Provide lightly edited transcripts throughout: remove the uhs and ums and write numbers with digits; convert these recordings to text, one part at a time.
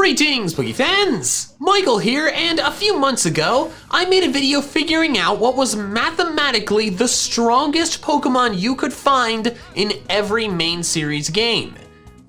Greetings, Pokey fans! Michael here, and a few months ago, I made a video figuring out what was mathematically the strongest Pokemon you could find in every main series game.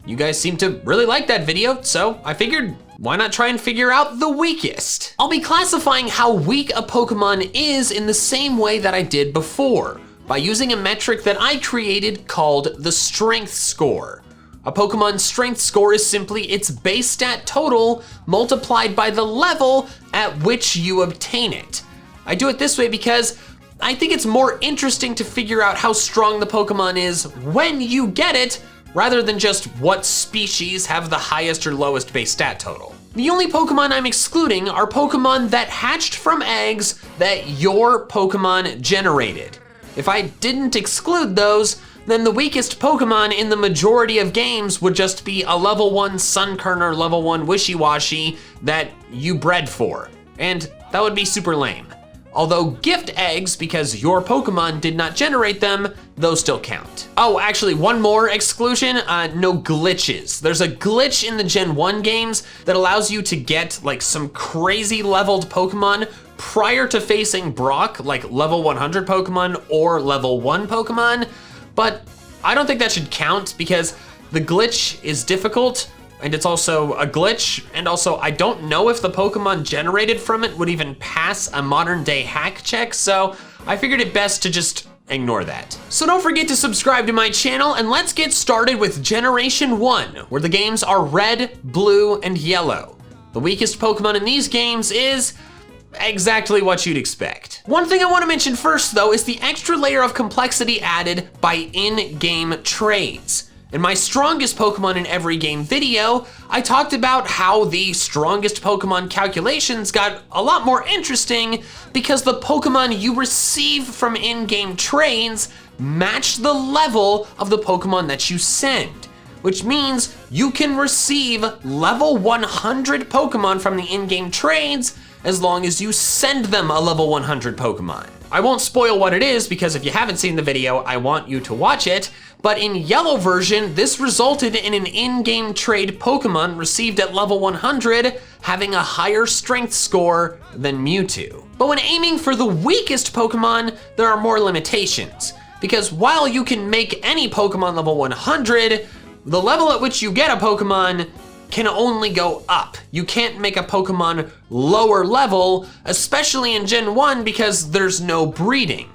You guys seem to really like that video, so I figured, why not try and figure out the weakest? I'll be classifying how weak a Pokemon is in the same way that I did before, by using a metric that I created called the Strength Score. A Pokemon's strength score is simply its base stat total multiplied by the level at which you obtain it. I do it this way because I think it's more interesting to figure out how strong the Pokemon is when you get it, rather than just what species have the highest or lowest base stat total. The only Pokemon I'm excluding are Pokemon that hatched from eggs that your Pokemon generated. If I didn't exclude those, then the weakest Pokemon in the majority of games would just be a level 1 Sunkern or level 1 Wishy-Washy that you bred for, and that would be super lame. Although gift eggs, because your Pokemon did not generate them, those still count. Oh, actually one more exclusion, no glitches. There's a glitch in the Gen 1 games that allows you to get like some crazy leveled Pokemon prior to facing Brock, like level 100 Pokemon or level 1 Pokemon. But I don't think that should count because the glitch is difficult and it's also a glitch, and also I don't know if the Pokemon generated from it would even pass a modern day hack check, so I figured it best to just ignore that. So don't forget to subscribe to my channel, and let's get started with Generation 1, where the games are red, blue, and yellow. The weakest Pokemon in these games is exactly what you'd expect. One thing I want to mention first though is the extra layer of complexity added by in-game trades. In my strongest Pokemon in every game video, I talked about how the strongest Pokemon calculations got a lot more interesting because the Pokemon you receive from in-game trades match the level of the Pokemon that you send, which means you can receive level 100 Pokemon from the in-game trades as long as you send them a level 100 Pokemon. I won't spoil what it is because if you haven't seen the video, I want you to watch it, but in yellow version, this resulted in an in-game trade Pokemon received at level 100 having a higher strength score than Mewtwo. But when aiming for the weakest Pokemon, there are more limitations, because while you can make any Pokemon level 100, the level at which you get a Pokemon can only go up. You can't make a Pokemon lower level, especially in Gen 1 because there's no breeding.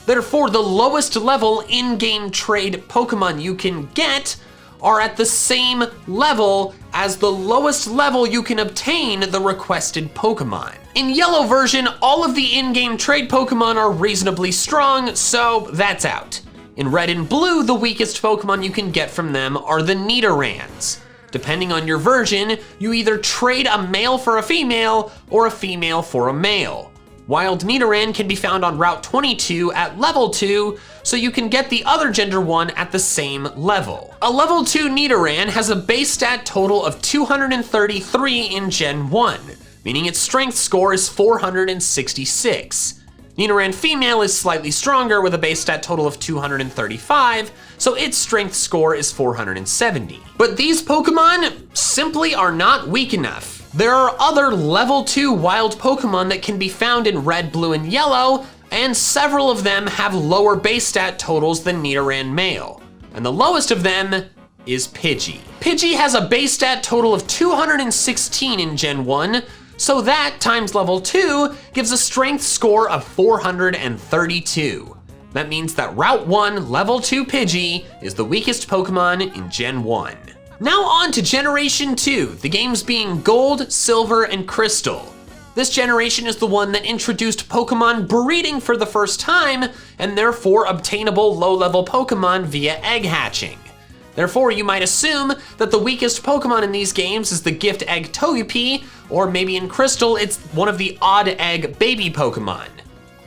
Therefore, the lowest level in-game trade Pokemon you can get are at the same level as the lowest level you can obtain the requested Pokemon. In yellow version, all of the in-game trade Pokemon are reasonably strong, so that's out. In red and blue, the weakest Pokemon you can get from them are the Nidorans. Depending on your version, you either trade a male for a female or a female for a male. Wild Nidoran can be found on Route 22 at level 2, so you can get the other gender one at the same level. A level 2 Nidoran has a base stat total of 233 in Gen 1, meaning its strength score is 466. Nidoran female is slightly stronger with a base stat total of 235, so its strength score is 470. But these Pokemon simply are not weak enough. There are other level 2 wild Pokemon that can be found in red, blue, and yellow, and several of them have lower base stat totals than Nidoran male. And the lowest of them is Pidgey. Pidgey has a base stat total of 216 in Gen 1, so that times level 2 gives a strength score of 432. That means that Route 1 level 2 Pidgey is the weakest Pokemon in Gen 1. Now on to Generation 2, the games being Gold, Silver, and Crystal. This generation is the one that introduced Pokemon breeding for the first time, and therefore obtainable low-level Pokemon via egg hatching. Therefore, you might assume that the weakest Pokemon in these games is the gift egg Togepi, or maybe in Crystal, it's one of the odd egg baby Pokemon.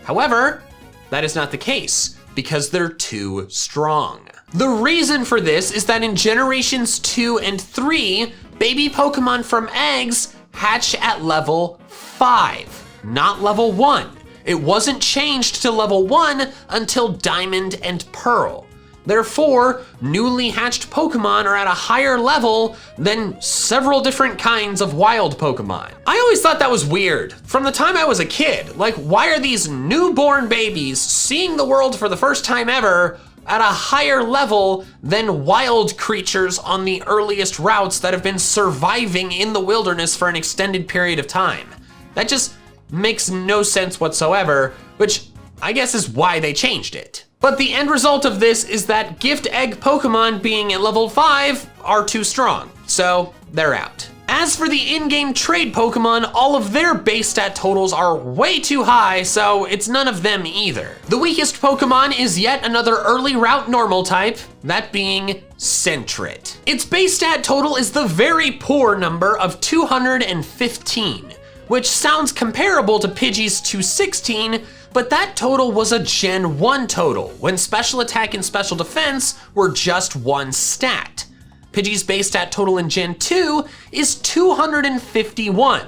However, that is not the case, because they're too strong. The reason for this is that in Generations 2 and 3, baby Pokemon from eggs hatch at level 5, not level 1. It wasn't changed to level 1 until Diamond and Pearl. Therefore, newly hatched Pokemon are at a higher level than several different kinds of wild Pokemon. I always thought that was weird. From the time I was a kid, like, why are these newborn babies seeing the world for the first time ever at a higher level than wild creatures on the earliest routes that have been surviving in the wilderness for an extended period of time? That just makes no sense whatsoever, which I guess is why they changed it. But the end result of this is that gift egg Pokemon being at level 5 are too strong, so they're out. As for the in-game trade Pokemon, all of their base stat totals are way too high, so it's none of them either. The weakest Pokemon is yet another early route normal type, that being Sentret. Its base stat total is the very poor number of 215, which sounds comparable to Pidgey's 216, but that total was a Gen 1 total, when Special Attack and Special Defense were just one stat. Pidgey's base stat total in Gen 2 is 251,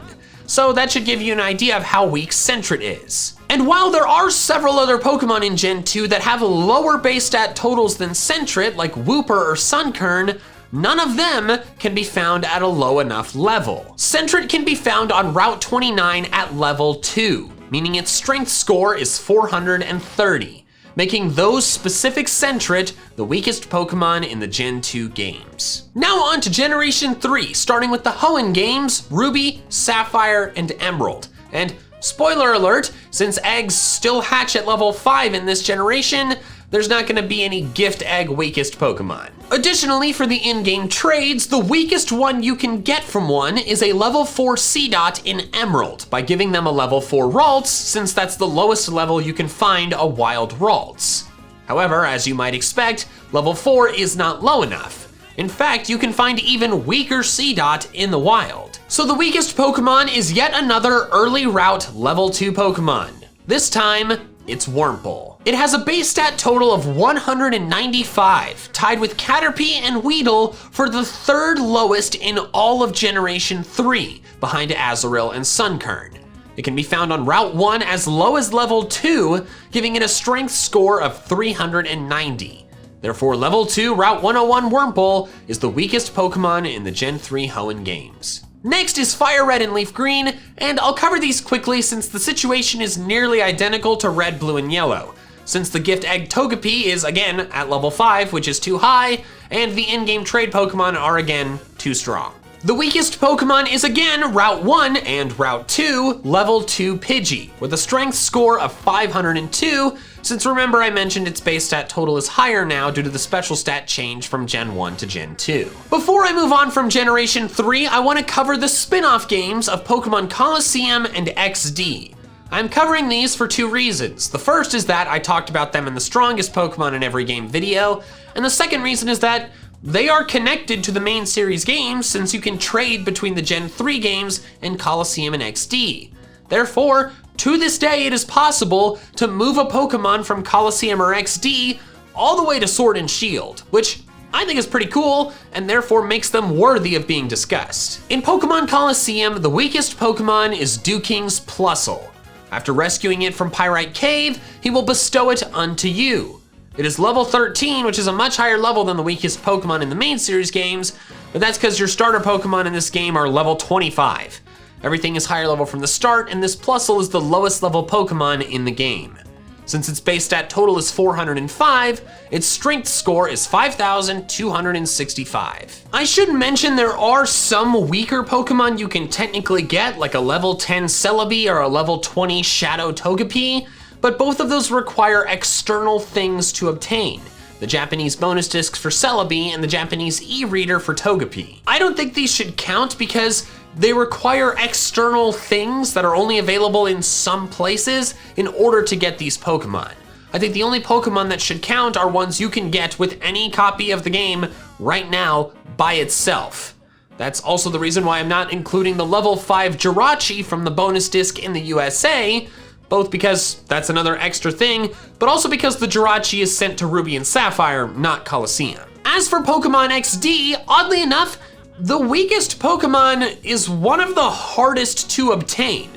so that should give you an idea of how weak Sentret is. And while there are several other Pokemon in Gen 2 that have lower base stat totals than Sentret, like Wooper or Sunkern, none of them can be found at a low enough level. Sentret can be found on Route 29 at level 2, meaning its strength score is 430. Making those specific Sentret the weakest Pokemon in the Gen 2 games. Now on to Generation 3, starting with the Hoenn games, Ruby, Sapphire, and Emerald. And spoiler alert, since eggs still hatch at level 5 in this generation, there's not gonna be any gift egg weakest Pokemon. Additionally, for the in-game trades, the weakest one you can get from one is a level 4 Seedot in Emerald by giving them a level 4 Ralts, since that's the lowest level you can find a wild Ralts. However, as you might expect, level 4 is not low enough. In fact, you can find even weaker Seedot in the wild. So the weakest Pokemon is yet another early route level 2 Pokemon. This time, it's Wurmple. It has a base stat total of 195, tied with Caterpie and Weedle for the third lowest in all of Generation 3, behind Azurill and Sunkern. It can be found on Route 1 as low as level 2, giving it a strength score of 390. Therefore, level 2 Route 101 Wurmple is the weakest Pokemon in the Gen 3 Hoenn games. Next is Firered and Leafgreen, and I'll cover these quickly since the situation is nearly identical to Red, Blue, and Yellow. Since the gift egg Togepi is again at level 5, which is too high, and the in-game trade Pokemon are again too strong. The weakest Pokemon is again Route 1 and Route 2, level 2 Pidgey, with a strength score of 502, since remember I mentioned its base stat total is higher now due to the special stat change from Gen 1 to Gen 2. Before I move on from Generation 3, I want to cover the spin-off games of Pokemon Colosseum and XD. I'm covering these for two reasons. The first is that I talked about them in the strongest Pokemon in every game video, and the second reason is that they are connected to the main series games since you can trade between the Gen 3 games and Colosseum and XD. Therefore, to this day, it is possible to move a Pokemon from Colosseum or XD all the way to Sword and Shield, which I think is pretty cool and therefore makes them worthy of being discussed. In Pokemon Colosseum, the weakest Pokemon is Dewking's Plusle. After rescuing it from Pyrite Cave, he will bestow it unto you. It is level 13, which is a much higher level than the weakest Pokemon in the main series games, but that's because your starter Pokemon in this game are level 25. Everything is higher level from the start, and this Plusle is the lowest level Pokemon in the game. Since its base stat total is 405, its strength score is 5,265. I should mention there are some weaker Pokemon you can technically get, like a level 10 Celebi or a level 20 Shadow Togepi, but both of those require external things to obtain. The Japanese bonus discs for Celebi and the Japanese e-reader for Togepi. I don't think these should count because they require external things that are only available in some places in order to get these Pokemon. I think the only Pokemon that should count are ones you can get with any copy of the game right now by itself. That's also the reason why I'm not including the level 5 Jirachi from the bonus disc in the USA, both because that's another extra thing, but also because the Jirachi is sent to Ruby and Sapphire, not Colosseum. As for Pokemon XD, oddly enough, the weakest Pokemon is one of the hardest to obtain.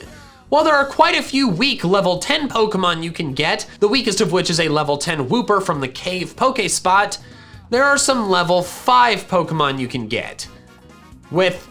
While there are quite a few weak level 10 Pokemon you can get, the weakest of which is a level 10 Wooper from the Cave Pokespot, there are some level 5 Pokemon you can get with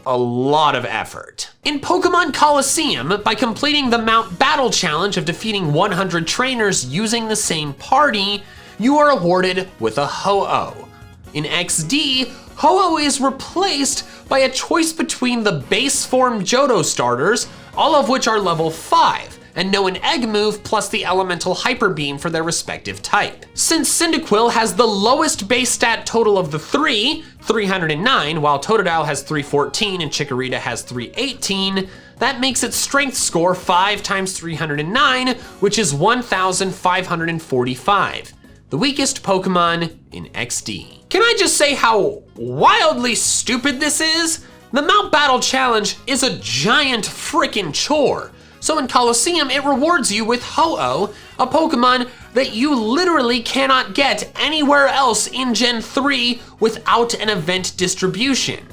a lot of effort. In Pokemon Coliseum, by completing the Mount Battle Challenge of defeating 100 trainers using the same party, you are awarded with a Ho-Oh. In XD, Ho-Oh is replaced by a choice between the base form Johto starters, all of which are level 5, and know an egg move plus the elemental Hyper Beam for their respective type. Since Cyndaquil has the lowest base stat total of the three, 309, while Totodile has 314 and Chikorita has 318, that makes its strength score 5 times 309, which is 1,545. The weakest Pokemon in XD. Can I just say how wildly stupid this is? The Mount Battle Challenge is a giant frickin' chore. So in Coliseum, it rewards you with Ho-Oh, a Pokemon that you literally cannot get anywhere else in Gen 3 without an event distribution.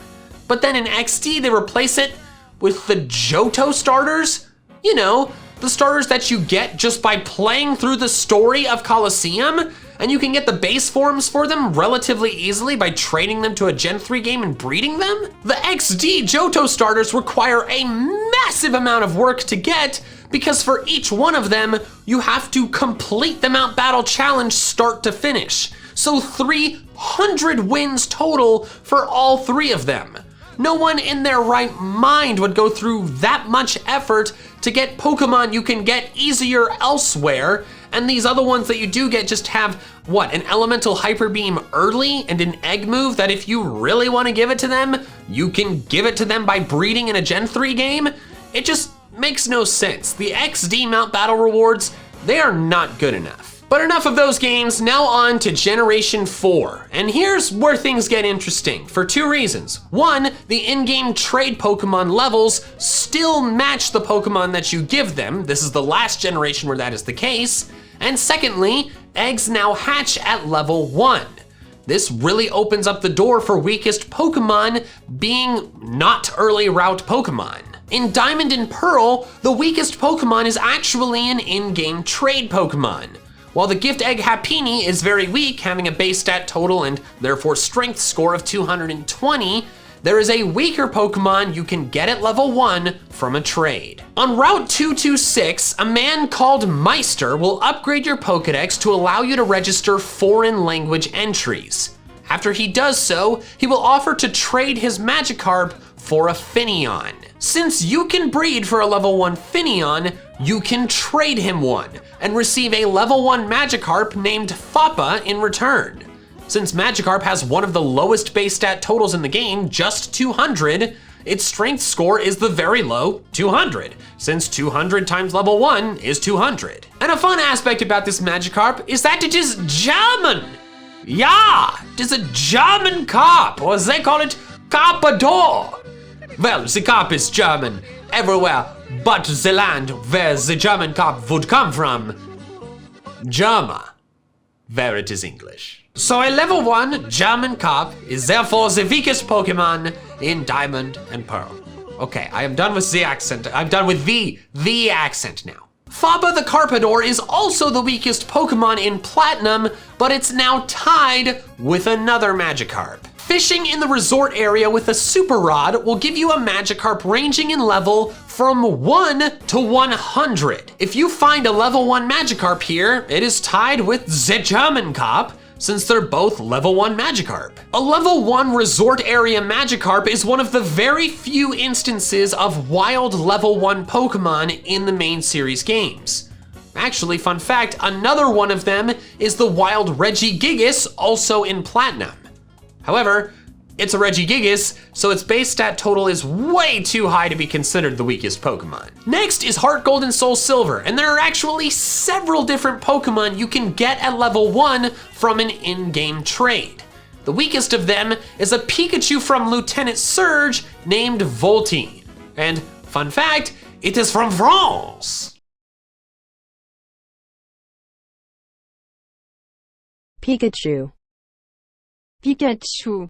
But then in XD, they replace it with the Johto starters. You know, the starters that you get just by playing through the story of Coliseum, and you can get the base forms for them relatively easily by trading them to a Gen 3 game and breeding them. The XD Johto starters require a massive amount of work to get because for each one of them, you have to complete the Mount Battle Challenge start to finish. So 300 wins total for all 3 of them. No one in their right mind would go through that much effort to get Pokemon you can get easier elsewhere, and these other ones that you do get just have, what, an elemental Hyper Beam early and an egg move that if you really want to give it to them, you can give it to them by breeding in a Gen 3 game? It just makes no sense. The XD Mount Battle rewards, they are not good enough. But enough of those games, now on to Generation 4. And here's where things get interesting for 2 reasons. 1, the in-game trade Pokemon levels still match the Pokemon that you give them. This is the last generation where that is the case. And secondly, eggs now hatch at level 1. This really opens up the door for weakest Pokemon being not early route Pokemon. In Diamond and Pearl, the weakest Pokemon is actually an in-game trade Pokemon. While the Gift Egg Happiny is very weak, having a base stat total and therefore strength score of 220, there is a weaker Pokemon you can get at level 1 from a trade. On Route 226, a man called Meister will upgrade your Pokedex to allow you to register foreign language entries. After he does so, he will offer to trade his Magikarp for a Finneon. Since you can breed for a level 1 Finneon, you can trade him one and receive a level 1 Magikarp named Fappa in return. Since Magikarp has one of the lowest base stat totals in the game, just 200, its strength score is the very low 200, since 200 times level 1 is 200. And a fun aspect about this Magikarp is that it is German. Yeah, it is a German carp, or as they call it, Carpador. Well, the carp is German everywhere but the land where the German carp would come from, Germa, where it is English. So a level 1 German carp is therefore the weakest Pokemon in Diamond and Pearl. Okay, I am done with the accent. I'm done with the accent now. Fappa the Carpador is also the weakest Pokemon in Platinum, but it's now tied with another Magikarp. Fishing in the resort area with a Super Rod will give you a Magikarp ranging in level from 1 to 100. If you find a level 1 Magikarp here, it is tied with the German Carp, since they're both level 1 Magikarp. A level 1 resort area Magikarp is one of the very few instances of wild level 1 Pokemon in the main series games. Actually, fun fact, another one of them is the wild Regigigas, also in Platinum. However, it's a Regigigas, so its base stat total is way too high to be considered the weakest Pokemon. Next is Heart Gold and Soul Silver, and there are actually several different Pokemon you can get at level 1 from an in-game trade. The weakest of them is a Pikachu from Lieutenant Surge named Volti. And fun fact, it is from France. Pikachu. Pikachu.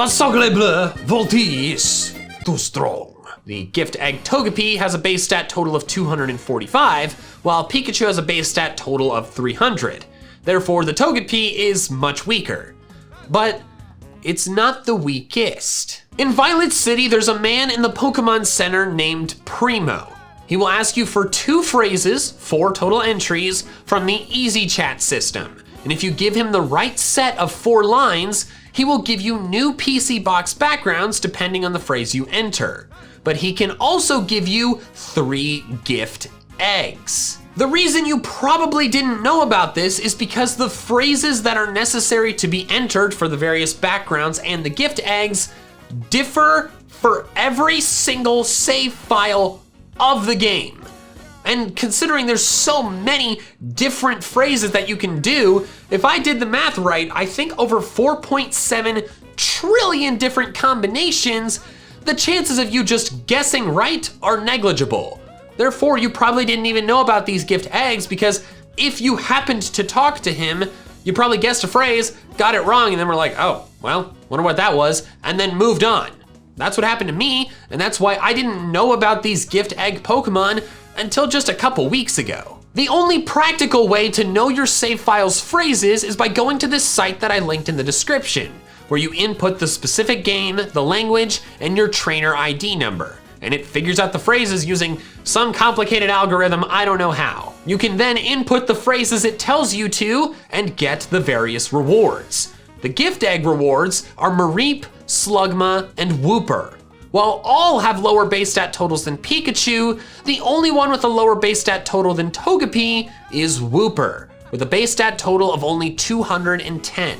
Sacre bleu, Voltige, too strong. The gift egg Togepi has a base stat total of 245, while Pikachu has a base stat total of 300. Therefore, the Togepi is much weaker. But it's not the weakest. In Violet City, there's a man in the Pokemon Center named Primo. He will ask you for 2 phrases, 4 total entries, from the Easy Chat system. And if you give him the right set of 4 lines, he will give you new PC box backgrounds depending on the phrase you enter. But he can also give you 3 gift eggs. The reason you probably didn't know about this is because the phrases that are necessary to be entered for the various backgrounds and the gift eggs differ for every single save file of the game. And considering there's so many different phrases that you can do, if I did the math right, I think over 4.7 trillion different combinations, the chances of you just guessing right are negligible. Therefore, you probably didn't even know about these gift eggs because if you happened to talk to him, you probably guessed a phrase, got it wrong, and then were like, oh, well, wonder what that was, and then moved on. That's what happened to me, and that's why I didn't know about these gift egg Pokemon until just a couple weeks ago. The only practical way to know your save file's phrases is by going to this site that I linked in the description, where you input the specific game, the language, and your trainer ID number. And it figures out the phrases using some complicated algorithm, I don't know how. You can then input the phrases it tells you to and get the various rewards. The gift egg rewards are Mareep, Slugma, and Wooper. While all have lower base stat totals than Pikachu, the only one with a lower base stat total than Togepi is Wooper, with a base stat total of only 210.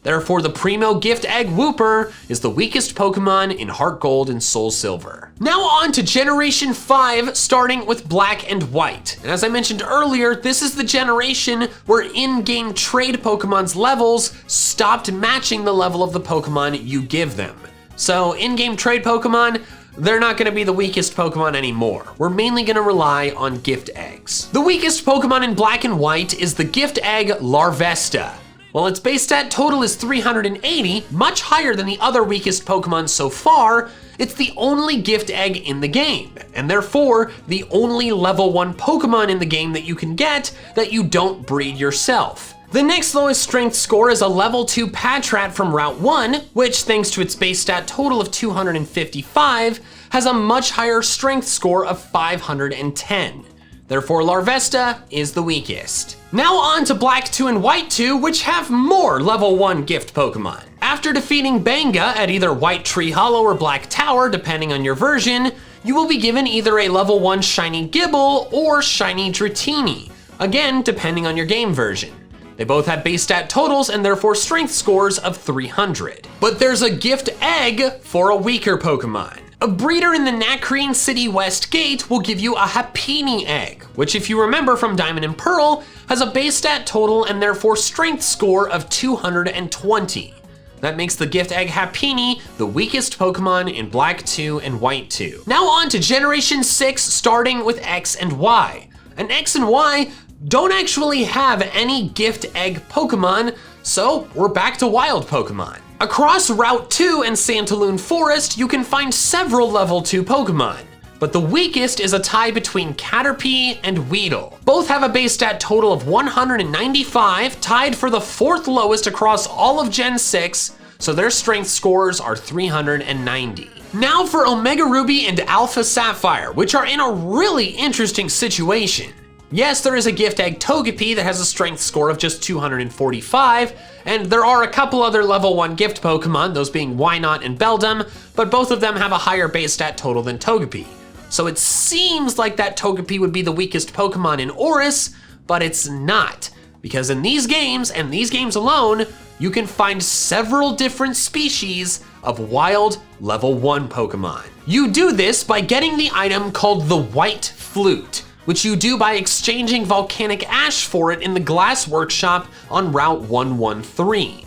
Therefore, the Primo Gift Egg Wooper is the weakest Pokemon in Heart Gold and Soul Silver. Now on to Generation 5, starting with Black and White. And as I mentioned earlier, this is the generation where in-game trade Pokemon's levels stopped matching the level of the Pokemon you give them. So in-game trade Pokemon, they're not gonna be the weakest Pokemon anymore. We're mainly gonna rely on gift eggs. The weakest Pokemon in Black and White is the gift egg Larvesta. While its base stat total is 380, much higher than the other weakest Pokemon so far, it's the only gift egg in the game, and therefore the only level 1 Pokemon in the game that you can get that you don't breed yourself. The next lowest strength score is a level 2 Patrat from Route 1, which thanks to its base stat total of 255, has a much higher strength score of 510. Therefore, Larvesta is the weakest. Now on to Black 2 and White 2, which have more level 1 gift Pokemon. After defeating Banga at either White Tree Hollow or Black Tower, depending on your version, you will be given either a level 1 Shiny Gible or Shiny Dratini, again, depending on your game version. They both have base stat totals and therefore strength scores of 300. But there's a gift egg for a weaker Pokemon. A breeder in the Nacrene City West Gate will give you a Happiny egg, which if you remember from Diamond and Pearl, has a base stat total and therefore strength score of 220. That makes the gift egg Happiny the weakest Pokemon in Black 2 and White 2. Now on to Generation 6, starting with X and Y. And X and Y don't actually have any gift egg Pokemon, so we're back to wild Pokemon. Across Route 2 and Santaloon Forest, you can find several level 2 Pokemon, but the weakest is a tie between Caterpie and Weedle. Both have a base stat total of 195, tied for the 4th lowest across all of Gen 6, so their strength scores are 390. Now for Omega Ruby and Alpha Sapphire, which are in a really interesting situation. Yes, there is a gift egg Togepi that has a strength score of just 245, and there are a couple other level 1 gift Pokemon, those being Wynot and Beldum, but both of them have a higher base stat total than Togepi. So it seems like that Togepi would be the weakest Pokemon in Oris, but it's not, because in these games, and these games alone, you can find several different species of wild level 1 Pokemon. You do this by getting the item called the White Flute, which you do by exchanging volcanic ash for it in the Glass Workshop on Route 113.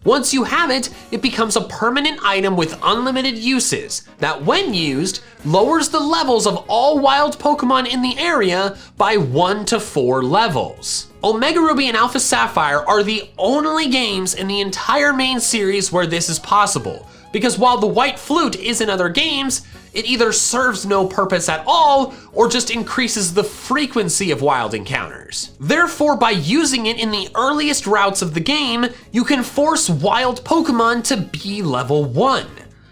Once you have it, it becomes a permanent item with unlimited uses that, when used, lowers the levels of all wild Pokemon in the area by 1 to 4 levels. Omega Ruby and Alpha Sapphire are the only games in the entire main series where this is possible, because while the white flute is in other games, it either serves no purpose at all or just increases the frequency of wild encounters. Therefore, by using it in the earliest routes of the game, you can force wild Pokemon to be level 1.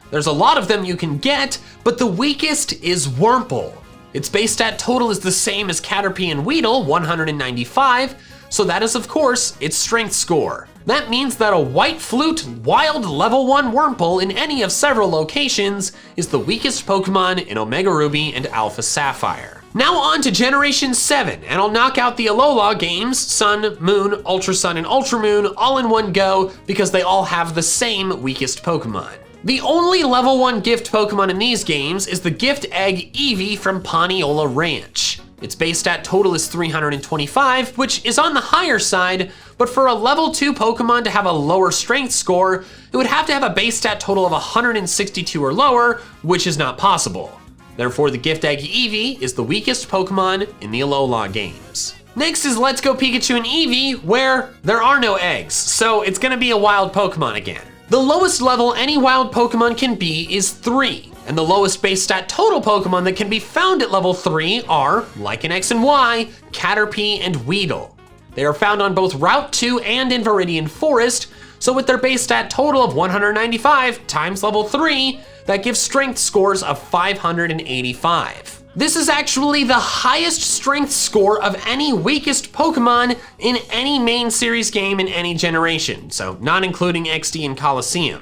There's a lot of them you can get, but the weakest is Wurmple. Its base stat total is the same as Caterpie and Weedle, 195, so that is of course its strength score. That means that a white flute wild level 1 Wurmple in any of several locations is the weakest Pokemon in Omega Ruby and Alpha Sapphire. Now on to Generation 7, and I'll knock out the Alola games, Sun, Moon, Ultra Sun, and Ultra Moon all in one go because they all have the same weakest Pokemon. The only level 1 gift Pokemon in these games is the gift egg Eevee from Paniola Ranch. Its base stat total is 325, which is on the higher side, but for a level 2 Pokemon to have a lower strength score, it would have to have a base stat total of 162 or lower, which is not possible. Therefore, the gift egg Eevee is the weakest Pokemon in the Alola games. Next is Let's Go Pikachu and Eevee, where there are no eggs, so it's gonna be a wild Pokemon again. The lowest level any wild Pokemon can be is 3, and the lowest base stat total Pokemon that can be found at level 3 are, like in X and Y, Caterpie and Weedle. They are found on both Route 2 and in Viridian Forest, so with their base stat total of 195 times level 3, that gives strength scores of 585. This is actually the highest strength score of any weakest Pokemon in any main series game in any generation, so not including XD and Coliseum.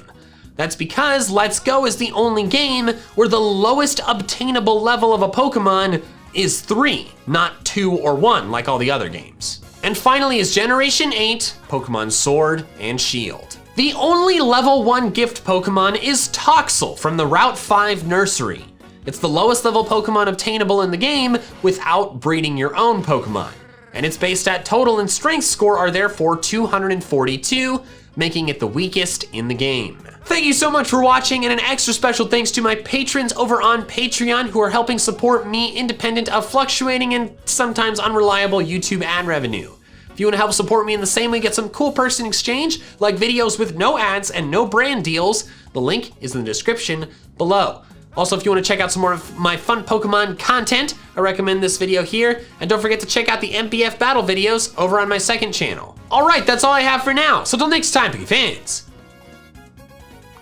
That's because Let's Go is the only game where the lowest obtainable level of a Pokemon is 3, not 2 or 1 like all the other games. And finally is Generation 8, Pokemon Sword and Shield. The only level 1 gift Pokemon is Toxel from the Route 5 Nursery. It's the lowest level Pokemon obtainable in the game without breeding your own Pokemon. And its base stat total and strength score are therefore 242, making it the weakest in the game. Thank you so much for watching, and an extra special thanks to my patrons over on Patreon who are helping support me independent of fluctuating and sometimes unreliable YouTube ad revenue. If you want to help support me in the same way, get some cool perks in exchange, like videos with no ads and no brand deals, the link is in the description below. Also, if you want to check out some more of my fun Pokemon content, I recommend this video here, and don't forget to check out the MPF battle videos over on my second channel. All right, that's all I have for now, so till next time, Pikachu fans,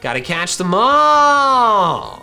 gotta catch them all.